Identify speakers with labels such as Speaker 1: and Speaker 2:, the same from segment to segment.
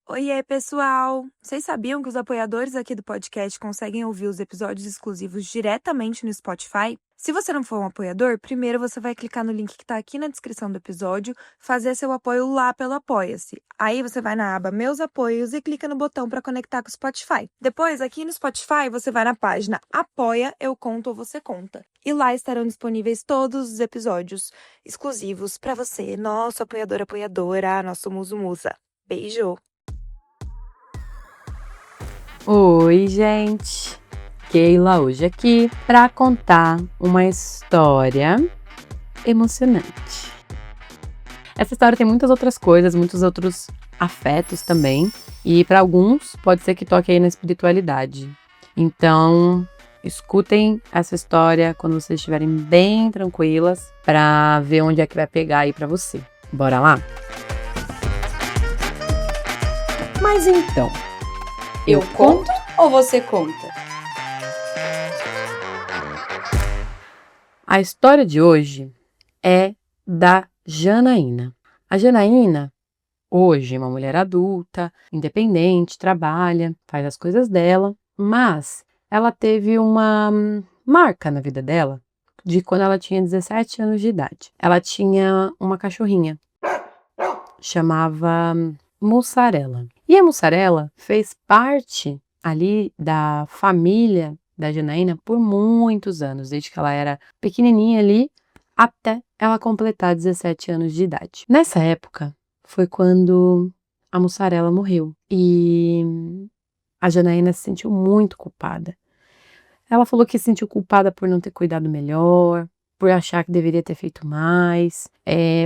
Speaker 1: Oiê, pessoal! Vocês sabiam que os apoiadores aqui do podcast conseguem ouvir os episódios exclusivos diretamente no Spotify? Se você não for um apoiador, primeiro você vai clicar no link que está aqui na descrição do episódio, fazer seu apoio lá pelo Apoia-se. Aí você vai na aba Meus Apoios e clica no botão para conectar com o Spotify. Depois, aqui no Spotify, você vai na página Apoia, Eu Conto ou Você Conta. E lá estarão disponíveis todos os episódios exclusivos para você, nosso apoiador, apoiadora, nosso muso, musa. Beijo!
Speaker 2: Oi, gente! Keila hoje aqui para contar uma história emocionante. Essa história tem muitas outras coisas, muitos outros afetos também, e para alguns pode ser que toque aí na espiritualidade. Então, escutem essa história quando vocês estiverem bem tranquilas para ver onde é que vai pegar aí para você. Bora lá? Mas então, eu conto ou você conta? A história de hoje é da Janaína. A Janaína, hoje, é uma mulher adulta, independente, trabalha, faz as coisas dela, mas ela teve uma marca na vida dela de quando ela tinha 17 anos de idade. Ela tinha uma cachorrinha, chamava Mussarela. E a Mussarela fez parte ali da família da Janaína por muitos anos, desde que ela era pequenininha ali até ela completar 17 anos de idade. Nessa época foi quando a Mussarela morreu e a Janaína se sentiu muito culpada. Ela falou que se sentiu culpada por não ter cuidado melhor, por achar que deveria ter feito mais,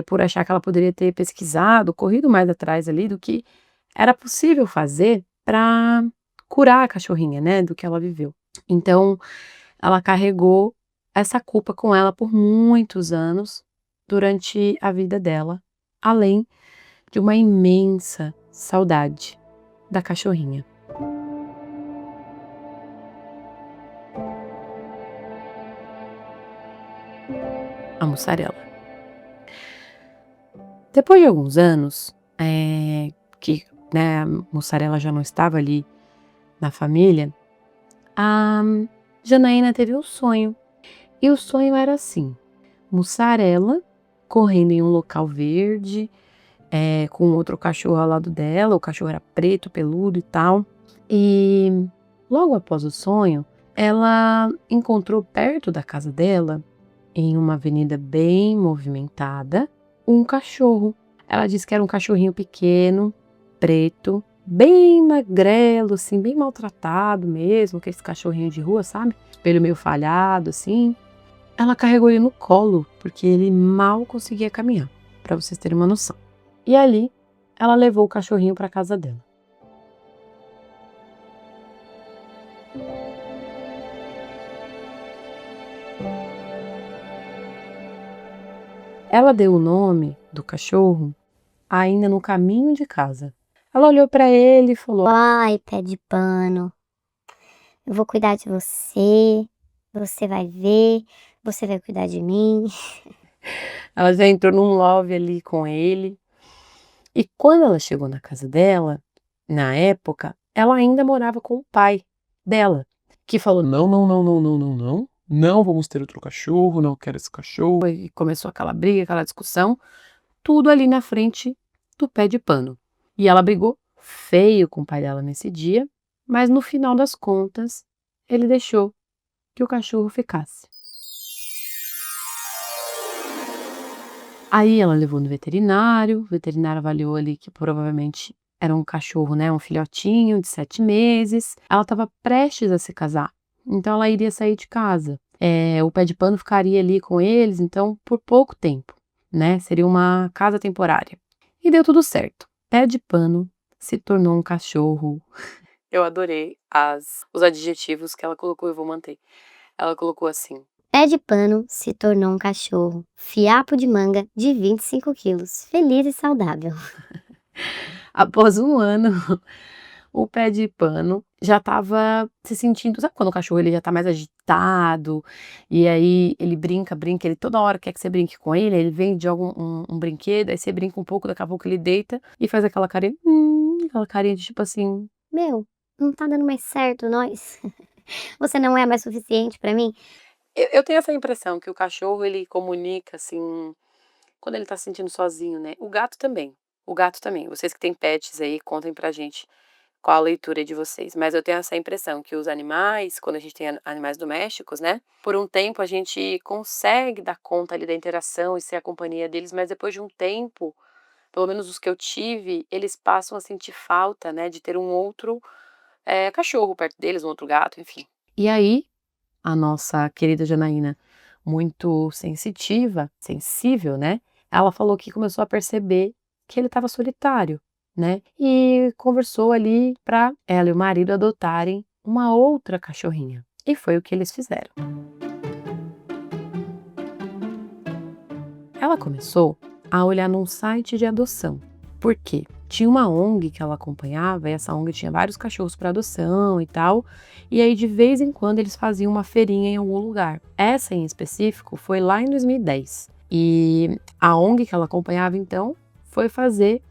Speaker 2: por achar que ela poderia ter pesquisado, corrido mais atrás ali do que era possível fazer para curar a cachorrinha, né, do que ela viveu. Então, ela carregou essa culpa com ela por muitos anos durante a vida dela, além de uma imensa saudade da cachorrinha. A Mussarela. Depois de alguns anos, que né, a Mussarela já não estava ali na família, a Janaína teve um sonho. E o sonho era assim: Mussarela correndo em um local verde, com outro cachorro ao lado dela. O cachorro era preto, peludo e tal. E logo após o sonho, ela encontrou perto da casa dela, em uma avenida bem movimentada, um cachorro. Ela disse que era um cachorrinho pequeno, preto, bem magrelo, assim, bem maltratado mesmo, aquele cachorrinho de rua, sabe? Espelho meio falhado, assim. Ela carregou ele no colo, porque ele mal conseguia caminhar, para vocês terem uma noção. E ali, ela levou o cachorrinho para casa dela. Ela deu o nome do cachorro ainda no caminho de casa. Ela olhou para ele e falou:
Speaker 3: "Ai, pé de pano, eu vou cuidar de você, você vai ver, você vai cuidar de mim."
Speaker 2: Ela já entrou num love ali com ele. E quando ela chegou na casa dela, na época, ela ainda morava com o pai dela, que falou:
Speaker 4: Não, não, não, não, não, não, não. Não vamos ter outro cachorro, não quero esse cachorro.
Speaker 2: e começou aquela briga, aquela discussão, tudo ali na frente do pé de pano. E ela brigou feio com o pai dela nesse dia, mas no final das contas, ele deixou que o cachorro ficasse. Aí ela levou no veterinário, o veterinário avaliou ali que provavelmente era um cachorro, né, um filhotinho de 7 meses. Ela estava prestes a se casar, então ela iria sair de casa. O pé de pano ficaria ali com eles, então por pouco tempo, né, seria uma casa temporária. E deu tudo certo. Pé de pano se tornou um cachorro. Eu adorei os adjetivos que ela colocou, eu vou manter. Ela colocou assim:
Speaker 3: Pé de pano se tornou um cachorro, fiapo de manga de 25 quilos, feliz e saudável.
Speaker 2: após um ano, o pé de pano já estava se sentindo, sabe quando o cachorro ele já tá mais agitado, e aí ele brinca, ele toda hora quer que você brinque com ele, ele vem de algum um brinquedo, aí você brinca um pouco, daqui a pouco ele deita e faz aquela carinha, aquela carinha de tipo assim,
Speaker 3: Meu, não tá dando mais certo nós? Você não é mais suficiente pra mim?
Speaker 2: eu tenho essa impressão que o cachorro ele comunica assim, quando ele tá se sentindo sozinho, né. O gato também, o gato também. Vocês que têm pets aí, contem pra gente qual a leitura de vocês, mas eu tenho essa impressão que os animais, quando a gente tem animais domésticos, né, por um tempo a gente consegue dar conta ali da interação e ser a companhia deles, mas depois de um tempo, pelo menos os que eu tive, eles passam a sentir falta, né, de ter um outro, cachorro perto deles, um outro gato, enfim. E aí, a nossa querida Janaína, muito sensitiva, sensível, né, ela falou que começou a perceber que ele estava solitário, né, e conversou ali para ela e o marido adotarem uma outra cachorrinha. E foi o que eles fizeram. Ela começou a olhar num site de adoção. Por quê? Tinha uma ONG que ela acompanhava e essa ONG tinha vários cachorros para adoção e tal. E aí, de vez em quando, eles faziam uma feirinha em algum lugar. Essa em específico foi lá em 2010. E a ONG que ela acompanhava, então, foi fazer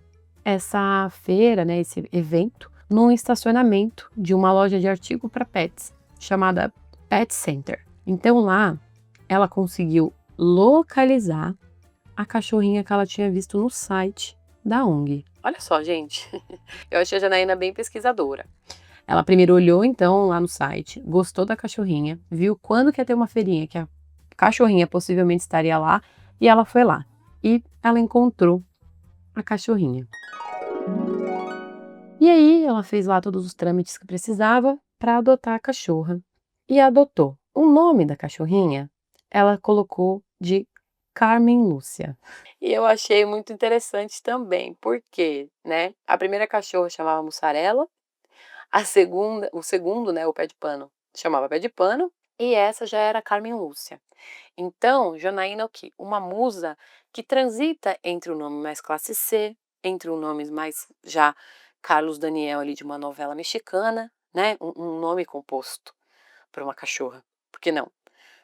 Speaker 2: essa feira, né, esse evento, num estacionamento de uma loja de artigo para pets, chamada Pet Center. Então lá, ela conseguiu localizar a cachorrinha que ela tinha visto no site da ONG. Olha só, gente, eu achei a Janaína bem pesquisadora. Ela primeiro olhou então lá no site, gostou da cachorrinha, viu quando que ia ter uma feirinha que a cachorrinha possivelmente estaria lá e ela foi lá. E ela encontrou a cachorrinha. E aí ela fez lá todos os trâmites que precisava para adotar a cachorra e adotou. O nome da cachorrinha ela colocou de Carmen Lúcia. E eu achei muito interessante também, porque, né, a primeira cachorra chamava Mussarela, o segundo, né, o Pé de Pano, chamava Pé de Pano, e essa já era Carmen Lúcia. Então, Janaína é o quê? Uma musa que transita entre o nome mais classe C, entre o nome mais já Carlos Daniel ali de uma novela mexicana, né? Um nome composto para uma cachorra. Por que não?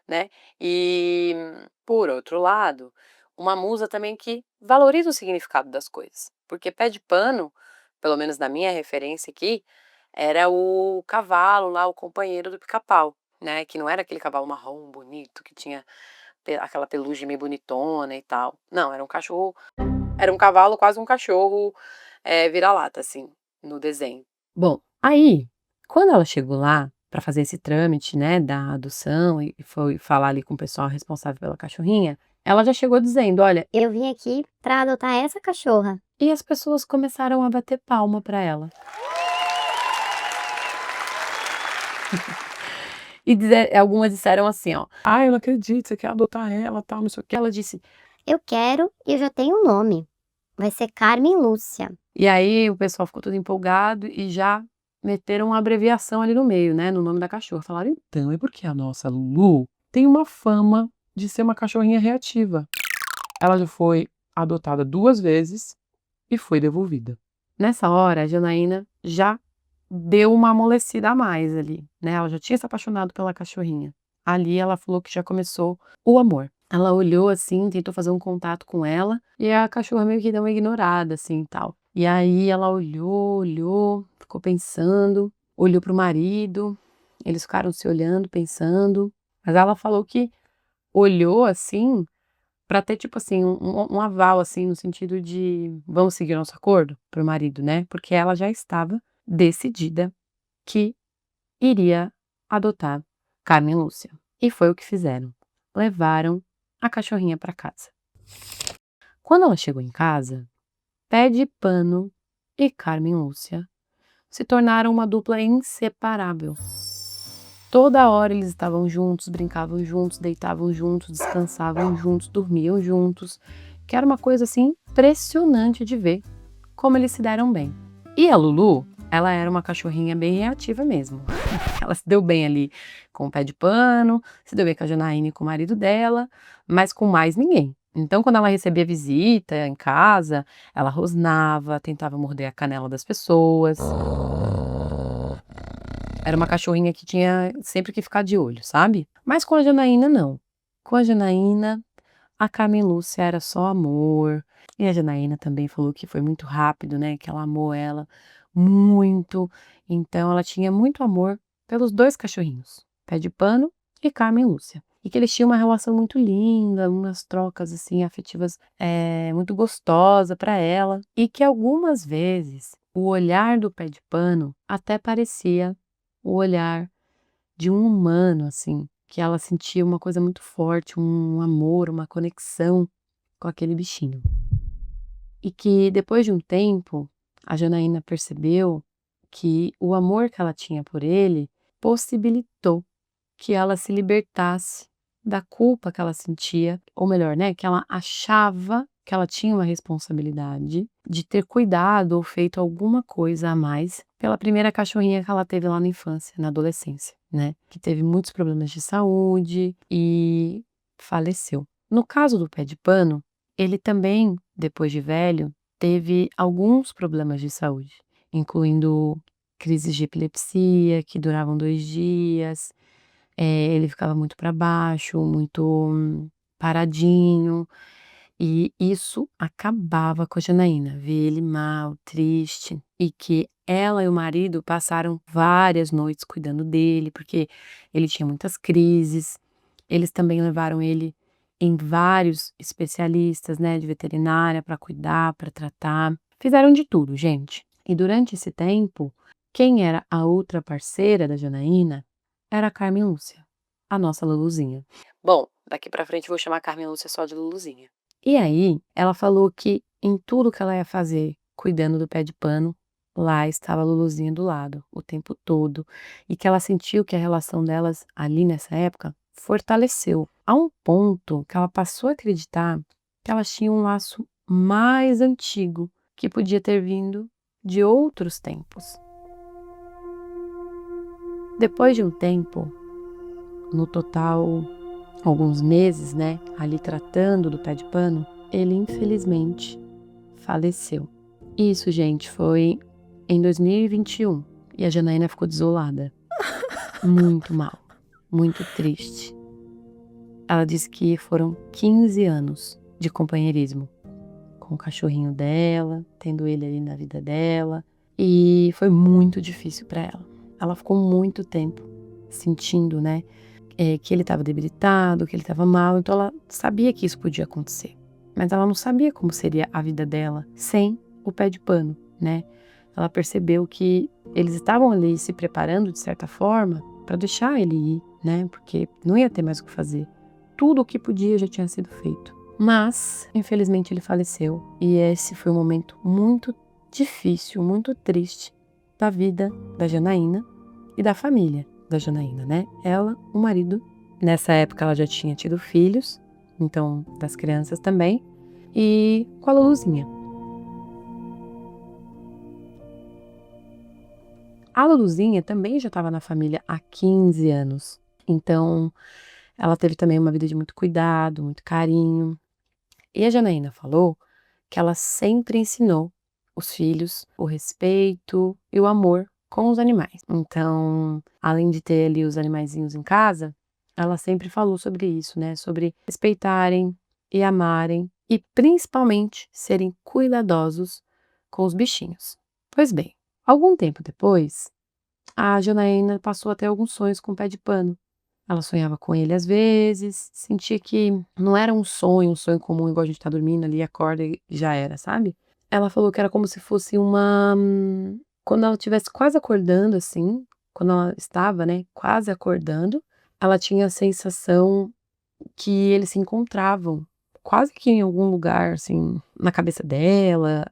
Speaker 2: Né? E, por outro lado, uma musa também que valoriza o significado das coisas. Porque pé de pano, pelo menos na minha referência aqui, era o cavalo lá, o companheiro do pica-pau, né? Que não era aquele cavalo marrom bonito, que tinha aquela pelugem meio bonitona e tal. Não, era um cachorro, era um cavalo, quase um cachorro vira-lata, assim, no desenho. Bom, aí, quando ela chegou lá para fazer esse trâmite, né, da adoção e foi falar ali com o pessoal responsável pela cachorrinha, ela já chegou dizendo, olha,
Speaker 3: Eu vim aqui pra adotar essa cachorra.
Speaker 2: e as pessoas começaram a bater palma para ela. E algumas disseram assim, ó,
Speaker 4: Ai, eu não acredito, você quer adotar ela, tal, não sei o quê.
Speaker 2: ela disse,
Speaker 3: Eu quero e eu já tenho um nome. Vai ser Carmen Lúcia.
Speaker 2: e aí o pessoal ficou todo empolgado e já meteram uma abreviação ali no meio, né, no nome da cachorra. Falaram,
Speaker 4: Então, é porque a nossa Lulu tem uma fama de ser uma cachorrinha reativa. Ela já foi adotada 2 vezes e foi devolvida.
Speaker 2: nessa hora a Janaína já deu uma amolecida a mais ali, né, ela já tinha se apaixonado pela cachorrinha. Ali ela falou que já começou o amor. Ela olhou assim, tentou fazer um contato com ela e a cachorra meio que deu uma ignorada assim, tal. E aí ela olhou, ficou pensando, olhou para o marido, eles ficaram se olhando, pensando, mas ela falou que olhou assim para ter tipo assim um aval assim no sentido de vamos seguir nosso acordo para o marido, né? Porque ela já estava decidida que iria adotar Carmen Lúcia. E foi o que fizeram. Levaram a cachorrinha para casa. Quando ela chegou em casa, Pé de Pano e Carmen Lúcia se tornaram uma dupla inseparável. Toda hora eles estavam juntos, brincavam juntos, deitavam juntos, descansavam juntos, dormiam juntos, que era uma coisa assim impressionante de ver como eles se deram bem. E a Lulu, ela era uma cachorrinha bem reativa mesmo. Ela se deu bem ali com o Pé de Pano, se deu bem com a Janaína e com o marido dela, mas com mais ninguém. Então, quando ela recebia visita em casa, ela rosnava, tentava morder a canela das pessoas. Era uma cachorrinha que tinha sempre que ficar de olho, sabe? Mas com a Janaína, não. Com a Janaína, a Carmen Lúcia era só amor. E a Janaína também falou que foi muito rápido, né? Que ela amou ela muito. Então ela tinha muito amor pelos 2 cachorrinhos, Pé de Pano e Carmen Lúcia. E que eles tinham uma relação muito linda, umas trocas assim afetivas muito gostosa para ela. E que algumas vezes o olhar do Pé de Pano até parecia o olhar de um humano, assim, que ela sentia uma coisa muito forte, um amor, uma conexão com aquele bichinho. E que depois de um tempo, a Janaína percebeu que o amor que ela tinha por ele possibilitou que ela se libertasse da culpa que ela sentia, ou melhor, né, que ela achava que ela tinha uma responsabilidade de ter cuidado ou feito alguma coisa a mais pela primeira cachorrinha que ela teve lá na infância, na adolescência, né, que teve muitos problemas de saúde e faleceu. No caso do Pé de Pano, ele também, depois de velho, teve alguns problemas de saúde, incluindo crises de epilepsia que duravam 2 dias, ele ficava muito para baixo, muito paradinho, e isso acabava com a Janaína, ver ele mal, triste, e que ela e o marido passaram várias noites cuidando dele, porque ele tinha muitas crises. Eles também levaram ele em vários especialistas, né, de veterinária para cuidar, para tratar. Fizeram de tudo, gente. E durante esse tempo, quem era a outra parceira da Janaína era a Carmen Lúcia, a nossa Luluzinha. Bom, daqui pra frente eu vou chamar a Carmen Lúcia só de Luluzinha. E aí, ela falou que em tudo que ela ia fazer, cuidando do Pé de Pano, lá estava a Luluzinha do lado, o tempo todo, e que ela sentiu que a relação delas ali nessa época fortaleceu, a um ponto que ela passou a acreditar que elas tinham um laço mais antigo, que podia ter vindo de outros tempos. Depois de um tempo, no total alguns meses, né, ali tratando do Pé de Pano, ele infelizmente faleceu. Isso, gente, foi em 2021 e a Janaína ficou desolada, muito mal, muito triste. Ela disse que foram 15 anos de companheirismo com o cachorrinho dela, tendo ele ali na vida dela, e foi muito difícil para ela. Ela ficou muito tempo sentindo, né, que ele estava debilitado, que ele estava mal, então ela sabia que isso podia acontecer. Mas ela não sabia como seria a vida dela sem o Pé de Pano, né? Ela percebeu que eles estavam ali se preparando de certa forma para deixar ele ir, né? Porque não ia ter mais o que fazer. Tudo o que podia já tinha sido feito. Mas, infelizmente, ele faleceu e esse foi um momento muito difícil, muito triste da vida da Janaína e da família da Janaína, né? Ela, o marido. Nessa época ela já tinha tido filhos, então das crianças também, e com a Luluzinha. A Luluzinha também já estava na família há 15 anos, então ela teve também uma vida de muito cuidado, muito carinho. E a Janaína falou que ela sempre ensinou os filhos o respeito e o amor com os animais. Então, além de ter ali os animaizinhos em casa, ela sempre falou sobre isso, né? Sobre respeitarem e amarem e principalmente serem cuidadosos com os bichinhos. Pois bem, algum tempo depois, a Janaína passou a ter alguns sonhos com o Pé de Pano. Ela sonhava com ele às vezes, sentia que não era um sonho comum, igual a gente tá dormindo ali, acorda e já era, sabe? Ela falou que era como se fosse quando ela estivesse quase acordando, assim, quando ela estava, né, quase acordando, ela tinha a sensação que eles se encontravam, quase que em algum lugar, assim, na cabeça dela.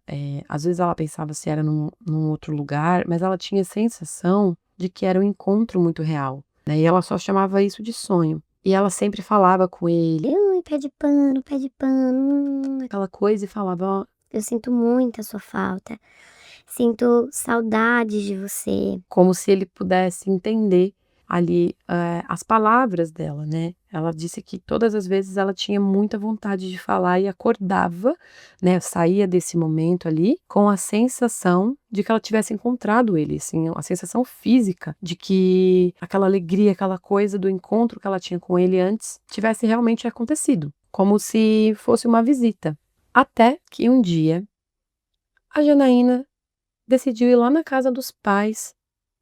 Speaker 2: Às vezes ela pensava se era num outro lugar, mas ela tinha a sensação de que era um encontro muito real, né, e ela só chamava isso de sonho. E ela sempre falava com ele,
Speaker 3: Ai, pé de pano,
Speaker 2: aquela coisa, e falava, ó,
Speaker 3: eu sinto muito a sua falta. Sinto saudade de você.
Speaker 2: como se ele pudesse entender ali as palavras dela, né? Ela disse que todas as vezes ela tinha muita vontade de falar e acordava, né? Saía desse momento ali com a sensação de que ela tivesse encontrado ele, assim, a sensação física de que aquela alegria, aquela coisa do encontro que ela tinha com ele antes tivesse realmente acontecido, como se fosse uma visita. Até que um dia a Janaína decidiu ir lá na casa dos pais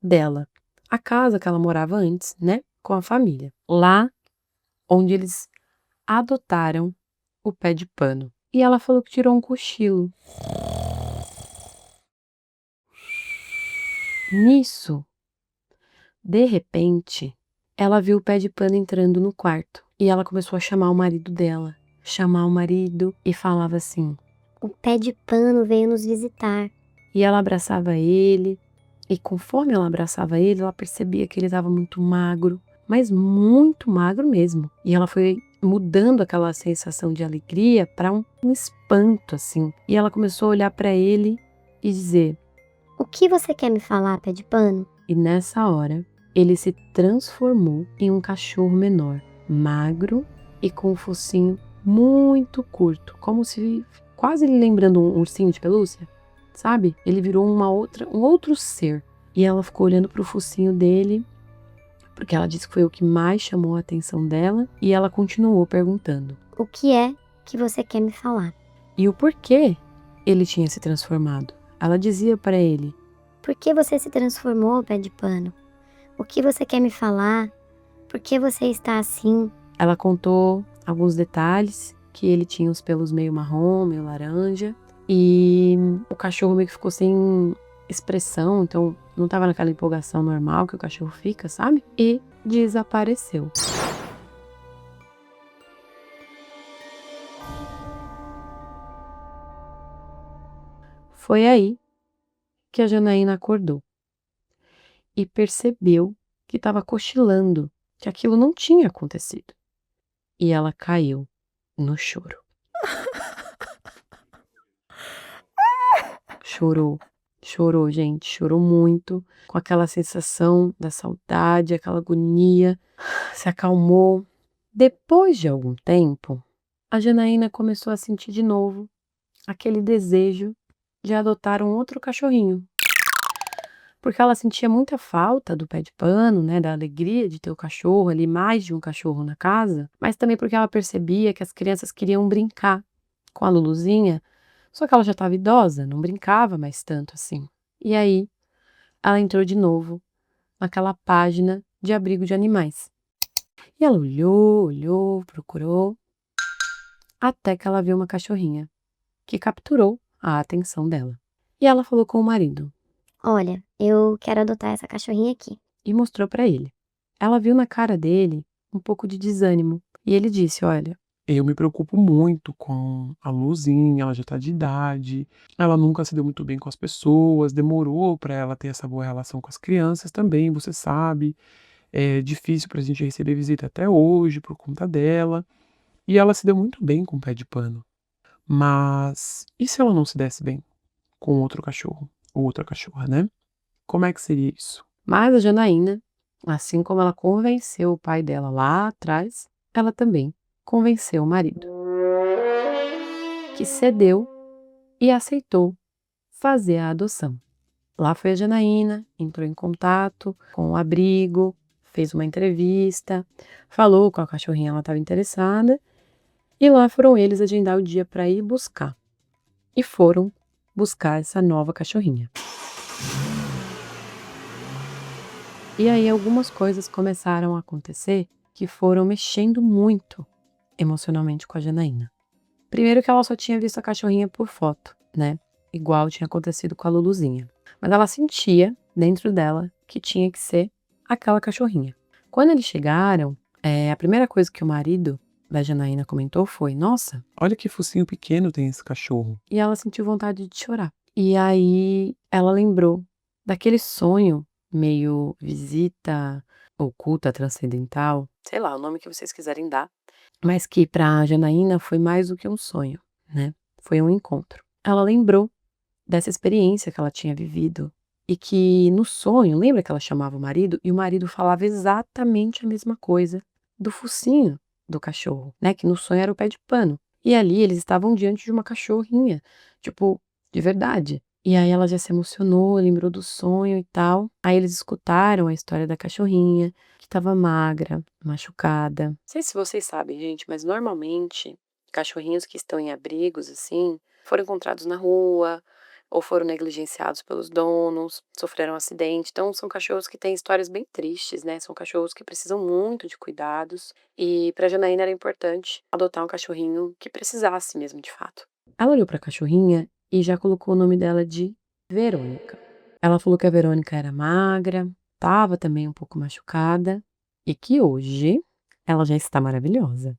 Speaker 2: dela. A casa que ela morava antes, né? Com a família. Lá onde eles adotaram o pé de pano. E ela falou que tirou um cochilo. Nisso, de repente, ela viu o pé de pano entrando no quarto. E ela começou a chamar o marido dela. Chamar o marido e falava assim.
Speaker 3: O pé de pano veio nos visitar.
Speaker 2: E ela abraçava ele. E conforme ela abraçava ele, ela percebia que ele estava muito magro. Mas muito magro mesmo. E ela foi mudando aquela sensação de alegria para um espanto, assim. E ela começou a olhar para ele e dizer.
Speaker 3: O que você quer me falar, pé de pano?
Speaker 2: E nessa hora, ele se transformou em um cachorro menor, magro e com um focinho muito curto, como se quase lhe lembrando um ursinho de pelúcia, sabe? Ele virou um outro ser. E ela ficou olhando para o focinho dele, porque ela disse que foi o que mais chamou a atenção dela, e ela continuou perguntando.
Speaker 3: O que é que você quer me falar?
Speaker 2: E o porquê ele tinha se transformado. Ela dizia para ele.
Speaker 3: Por que você se transformou, pé de pano? O que você quer me falar? Por que você está assim?
Speaker 2: Ela contou alguns detalhes, que ele tinha os pelos meio marrom, meio laranja, e o cachorro meio que ficou sem expressão, então não estava naquela empolgação normal que o cachorro fica, sabe? E desapareceu. Foi aí que a Janaína acordou e percebeu que estava cochilando, que aquilo não tinha acontecido. E ela caiu no choro. Chorou, gente, chorou muito, com aquela sensação da saudade, aquela agonia, se acalmou. Depois de algum tempo, a Janaína começou a sentir de novo aquele desejo de adotar um outro cachorrinho. Porque ela sentia muita falta do pé de pano, né, da alegria de ter o cachorro ali, mais de um cachorro na casa, mas também porque ela percebia que as crianças queriam brincar com a Luluzinha, só que ela já estava idosa, não brincava mais tanto assim. E aí, ela entrou de novo naquela página de abrigo de animais. E ela olhou, procurou, até que ela viu uma cachorrinha, que capturou a atenção dela. E ela falou com o marido.
Speaker 3: Olha, eu quero adotar essa cachorrinha aqui.
Speaker 2: E mostrou para ele. Ela viu na cara dele um pouco de desânimo. E ele disse, olha,
Speaker 4: Eu me preocupo muito com a Luzinha, ela já tá de idade, ela nunca se deu muito bem com as pessoas, demorou para ela ter essa boa relação com as crianças também, você sabe. É difícil pra gente receber visita até hoje por conta dela. E ela se deu muito bem com o pé de pano. Mas e se ela não se desse bem com outro cachorro ou outra cachorra, né? Como é que seria isso?
Speaker 2: mas a Janaína, assim como ela convenceu o pai dela lá atrás, ela também convenceu o marido, que cedeu e aceitou fazer a adoção. Lá foi a Janaína, entrou em contato com o abrigo, fez uma entrevista, falou com a cachorrinha ela estava interessada, e lá foram eles agendar o dia para ir buscar. E foram buscar essa nova cachorrinha. E aí algumas coisas começaram a acontecer que foram mexendo muito emocionalmente com a Janaína. Primeiro que ela só tinha visto a cachorrinha por foto, né? Igual tinha acontecido com a Luluzinha. Mas ela sentia, dentro dela, que tinha que ser aquela cachorrinha. Quando eles chegaram, a primeira coisa que o marido da Janaína comentou foi, nossa,
Speaker 4: Olha que focinho pequeno tem esse cachorro.
Speaker 2: e ela sentiu vontade de chorar. E aí ela lembrou daquele sonho meio visita oculta, transcendental, sei lá, o nome que vocês quiserem dar, mas que para a Janaína foi mais do que um sonho, né? Foi um encontro. Ela lembrou dessa experiência que ela tinha vivido e que no sonho, lembra que ela chamava o marido e o marido falava exatamente a mesma coisa do focinho do cachorro, né? Que no sonho era o pé de pano. E ali eles estavam diante de uma cachorrinha, tipo, de verdade. E aí ela já se emocionou, lembrou do sonho e tal. Aí eles escutaram a história da cachorrinha, que estava magra, machucada. Não sei se vocês sabem, gente, mas normalmente cachorrinhos que estão em abrigos, assim, foram encontrados na rua, ou foram negligenciados pelos donos, sofreram acidente. Então, são cachorros que têm histórias bem tristes, né? São cachorros que precisam muito de cuidados. E para Janaína era importante adotar um cachorrinho que precisasse mesmo, de fato. Ela olhou para a cachorrinha e já colocou o nome dela de Verônica. Ela falou que a Verônica era magra, estava também um pouco machucada e que hoje ela já está maravilhosa.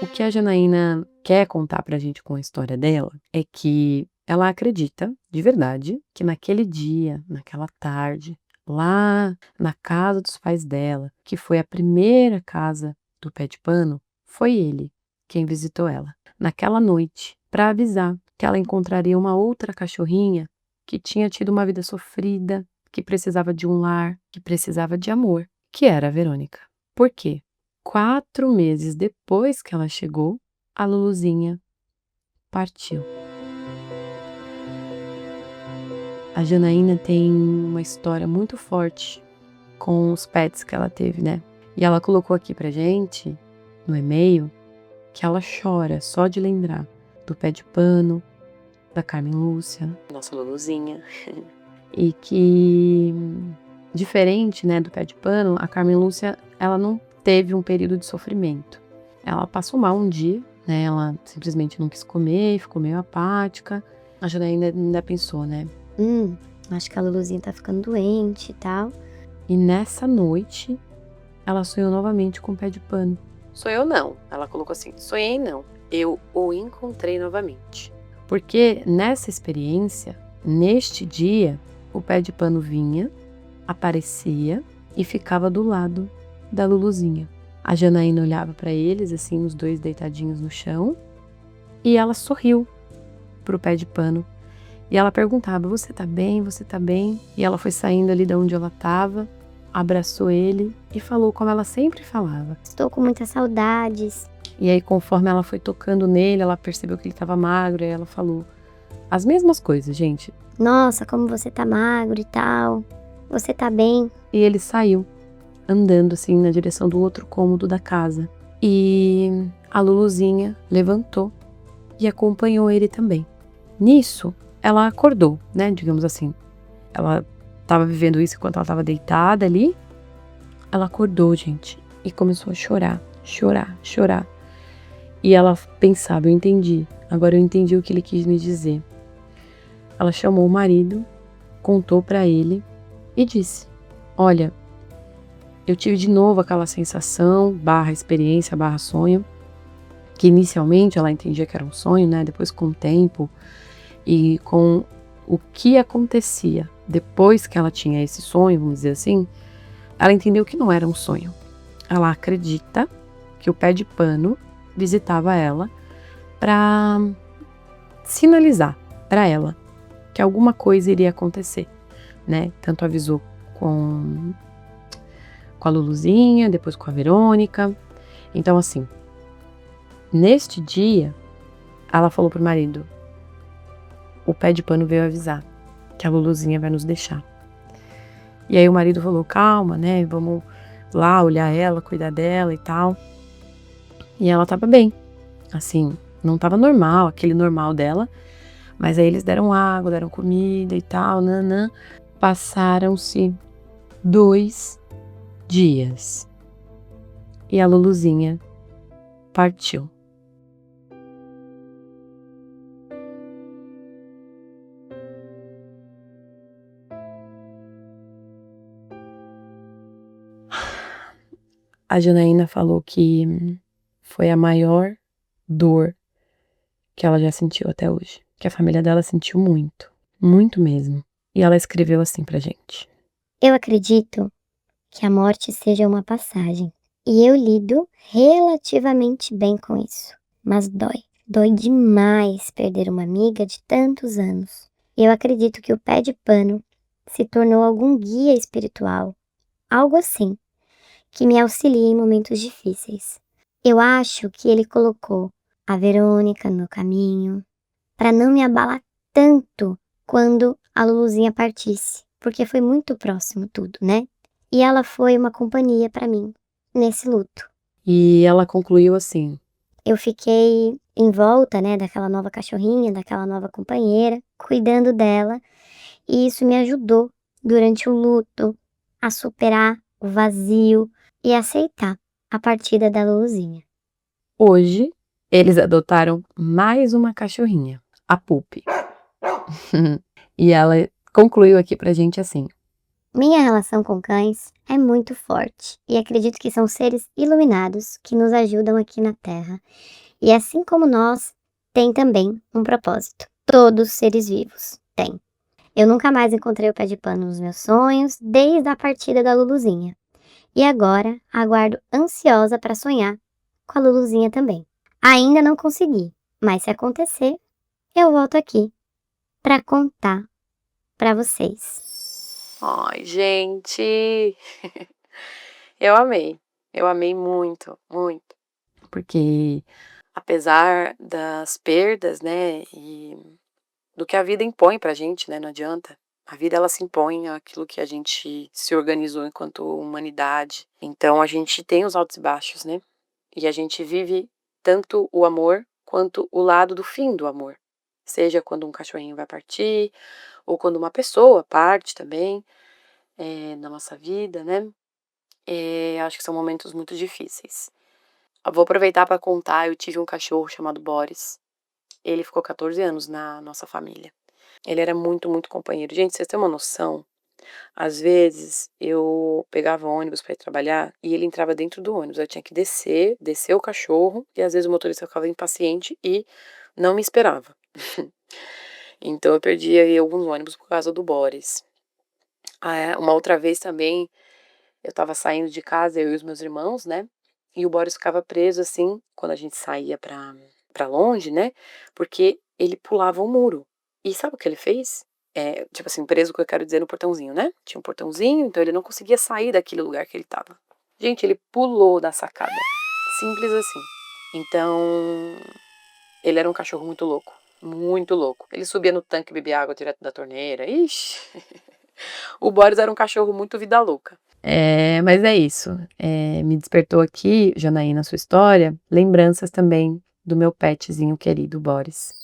Speaker 2: O que a Janaína quer contar pra gente com a história dela é que ela acredita, de verdade, que naquele dia, naquela tarde, lá na casa dos pais dela, que foi a primeira casa do pé de pano, foi ele quem visitou ela naquela noite para avisar que ela encontraria uma outra cachorrinha que tinha tido uma vida sofrida, que precisava de um lar, que precisava de amor, que era a Verônica. Por quê? 4 meses depois que ela chegou, a Luluzinha partiu. A Janaína tem uma história muito forte com os pets que ela teve, né? E ela colocou aqui pra gente, no e-mail, que ela chora só de lembrar do pé de pano, da Carmen Lúcia, nossa Luluzinha. E que, diferente, né, do pé de pano, a Carmen Lúcia, ela não teve um período de sofrimento. Ela passou mal um dia, né? Ela simplesmente não quis comer, ficou meio apática. A Janaína ainda pensou, né?
Speaker 3: Acho que a Luluzinha tá ficando doente e tal.
Speaker 2: E nessa noite, ela sonhou novamente com o pé de pano. Sonhou não, ela colocou assim, sonhei não, eu o encontrei novamente. Porque nessa experiência, neste dia, o pé de pano vinha, aparecia e ficava do lado da Luluzinha. A Janaína olhava para eles, assim, os dois deitadinhos no chão, e ela sorriu pro pé de pano. E ela perguntava, você tá bem? Você tá bem? E ela foi saindo ali de onde ela tava, abraçou ele e falou como ela sempre falava.
Speaker 3: Estou com muitas saudades.
Speaker 2: E aí, conforme ela foi tocando nele, ela percebeu que ele tava magro, e ela falou as mesmas coisas, gente.
Speaker 3: Nossa, como você tá magro e tal. Você tá bem?
Speaker 2: E ele saiu, andando assim na direção do outro cômodo da casa. E a Luluzinha levantou e acompanhou ele também. Nisso, ela acordou, né, digamos assim. Ela estava vivendo isso enquanto ela estava deitada ali. Ela acordou, gente, e começou a chorar, chorar, chorar. E ela pensava, eu entendi, agora eu entendi o que ele quis me dizer. Ela chamou o marido, contou para ele e disse, olha, eu tive de novo aquela sensação, / experiência, / sonho, que inicialmente ela entendia que era um sonho, né? Depois com o tempo e com o que acontecia depois que ela tinha esse sonho, vamos dizer assim, ela entendeu que não era um sonho. Ela acredita que o pé de pano visitava ela para sinalizar para ela que alguma coisa iria acontecer, né? Tanto avisou com a Luluzinha, depois com a Verônica. Então, assim, neste dia, ela falou pro marido, o pé de pano veio avisar que a Luluzinha vai nos deixar. E aí o marido falou, calma, né, vamos lá olhar ela, cuidar dela e tal. E ela tava bem, assim, não tava normal, aquele normal dela, mas aí eles deram água, deram comida e tal, nanã. Passaram-se 2 dias. E a Luluzinha partiu. A Janaína falou que foi a maior dor que ela já sentiu até hoje. Que a família dela sentiu muito, muito mesmo. E ela escreveu assim pra gente.
Speaker 3: Eu acredito que a morte seja uma passagem. E eu lido relativamente bem com isso. Mas dói. Dói demais perder uma amiga de tantos anos. Eu acredito que o pé de pano se tornou algum guia espiritual. Algo assim, que me auxilia em momentos difíceis. Eu acho que ele colocou a Verônica no caminho para não me abalar tanto quando a Luluzinha partisse, porque foi muito próximo tudo, né? E ela foi uma companhia para mim nesse luto.
Speaker 2: E ela concluiu assim,
Speaker 3: eu fiquei em volta, né, daquela nova cachorrinha, daquela nova companheira, cuidando dela. E isso me ajudou durante o luto a superar o vazio e aceitar a partida da Luluzinha.
Speaker 2: Hoje, eles adotaram mais uma cachorrinha, a Pupi. E ela concluiu aqui pra gente assim:
Speaker 3: Minha relação com cães é muito forte e acredito que são seres iluminados que nos ajudam aqui na Terra. E assim como nós, têm também um propósito. Todos os seres vivos têm. Eu nunca mais encontrei o pé de pano nos meus sonhos desde a partida da Luluzinha. E agora aguardo ansiosa para sonhar com a Luluzinha também. Ainda não consegui, mas se acontecer, eu volto aqui para contar para vocês.
Speaker 2: ai, gente, eu amei muito, muito. Porque apesar das perdas, né, e do que a vida impõe pra gente, né, não adianta. A vida, ela se impõe àquilo que a gente se organizou enquanto humanidade. Então, a gente tem os altos e baixos, né? E a gente vive tanto o amor quanto o lado do fim do amor. Seja quando um cachorrinho vai partir, ou quando uma pessoa parte também na nossa vida, né? Acho que são momentos muito difíceis. Eu vou aproveitar para contar, eu tive um cachorro chamado Boris. Ele ficou 14 anos na nossa família. Ele era muito, muito companheiro. Gente, vocês têm uma noção? Às vezes eu pegava o ônibus para ir trabalhar e ele entrava dentro do ônibus. Eu tinha que descer o cachorro, e às vezes o motorista ficava impaciente e não me esperava. Então eu perdia alguns ônibus por causa do Boris. Uma outra vez também, eu tava saindo de casa, eu e os meus irmãos, né? E o Boris ficava preso assim, quando a gente saía pra longe, né? Porque ele pulava o muro. E sabe o que ele fez? Tipo assim, preso, o que eu quero dizer, no portãozinho, né? Tinha um portãozinho, então ele não conseguia sair daquele lugar que ele tava. Gente, ele pulou da sacada. Simples assim. Então, ele era um cachorro muito louco. Muito louco. Ele subia no tanque e bebia água direto da torneira. Ixi. O Boris era um cachorro muito vida louca. Mas é isso. Me despertou aqui, Janaína, sua história, lembranças também do meu petzinho querido, Boris.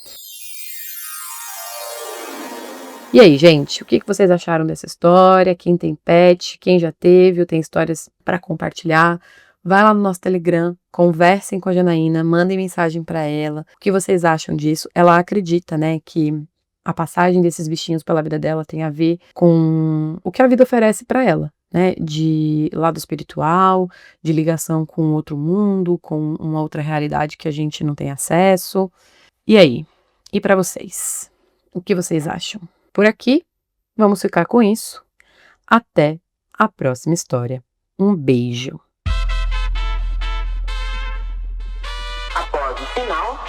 Speaker 2: E aí, gente, o que vocês acharam dessa história? Quem tem pet, quem já teve ou tem histórias para compartilhar? Vai lá no nosso Telegram, conversem com a Janaína, mandem mensagem para ela. O que vocês acham disso? Ela acredita, né, que a passagem desses bichinhos pela vida dela tem a ver com o que a vida oferece para ela, né, de lado espiritual, de ligação com outro mundo, com uma outra realidade que a gente não tem acesso. E aí? E para vocês? O que vocês acham? Por aqui, vamos ficar com isso. Até a próxima história. Um beijo.
Speaker 5: Após o sinal,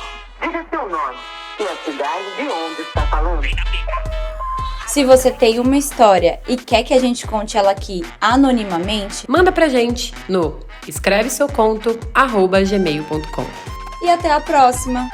Speaker 5: diga seu nome e a cidade de onde está falando.
Speaker 6: Se você tem uma história e quer que a gente conte ela aqui anonimamente,
Speaker 2: manda pra gente no escreveseuconto@gmail.com.
Speaker 6: E até a próxima!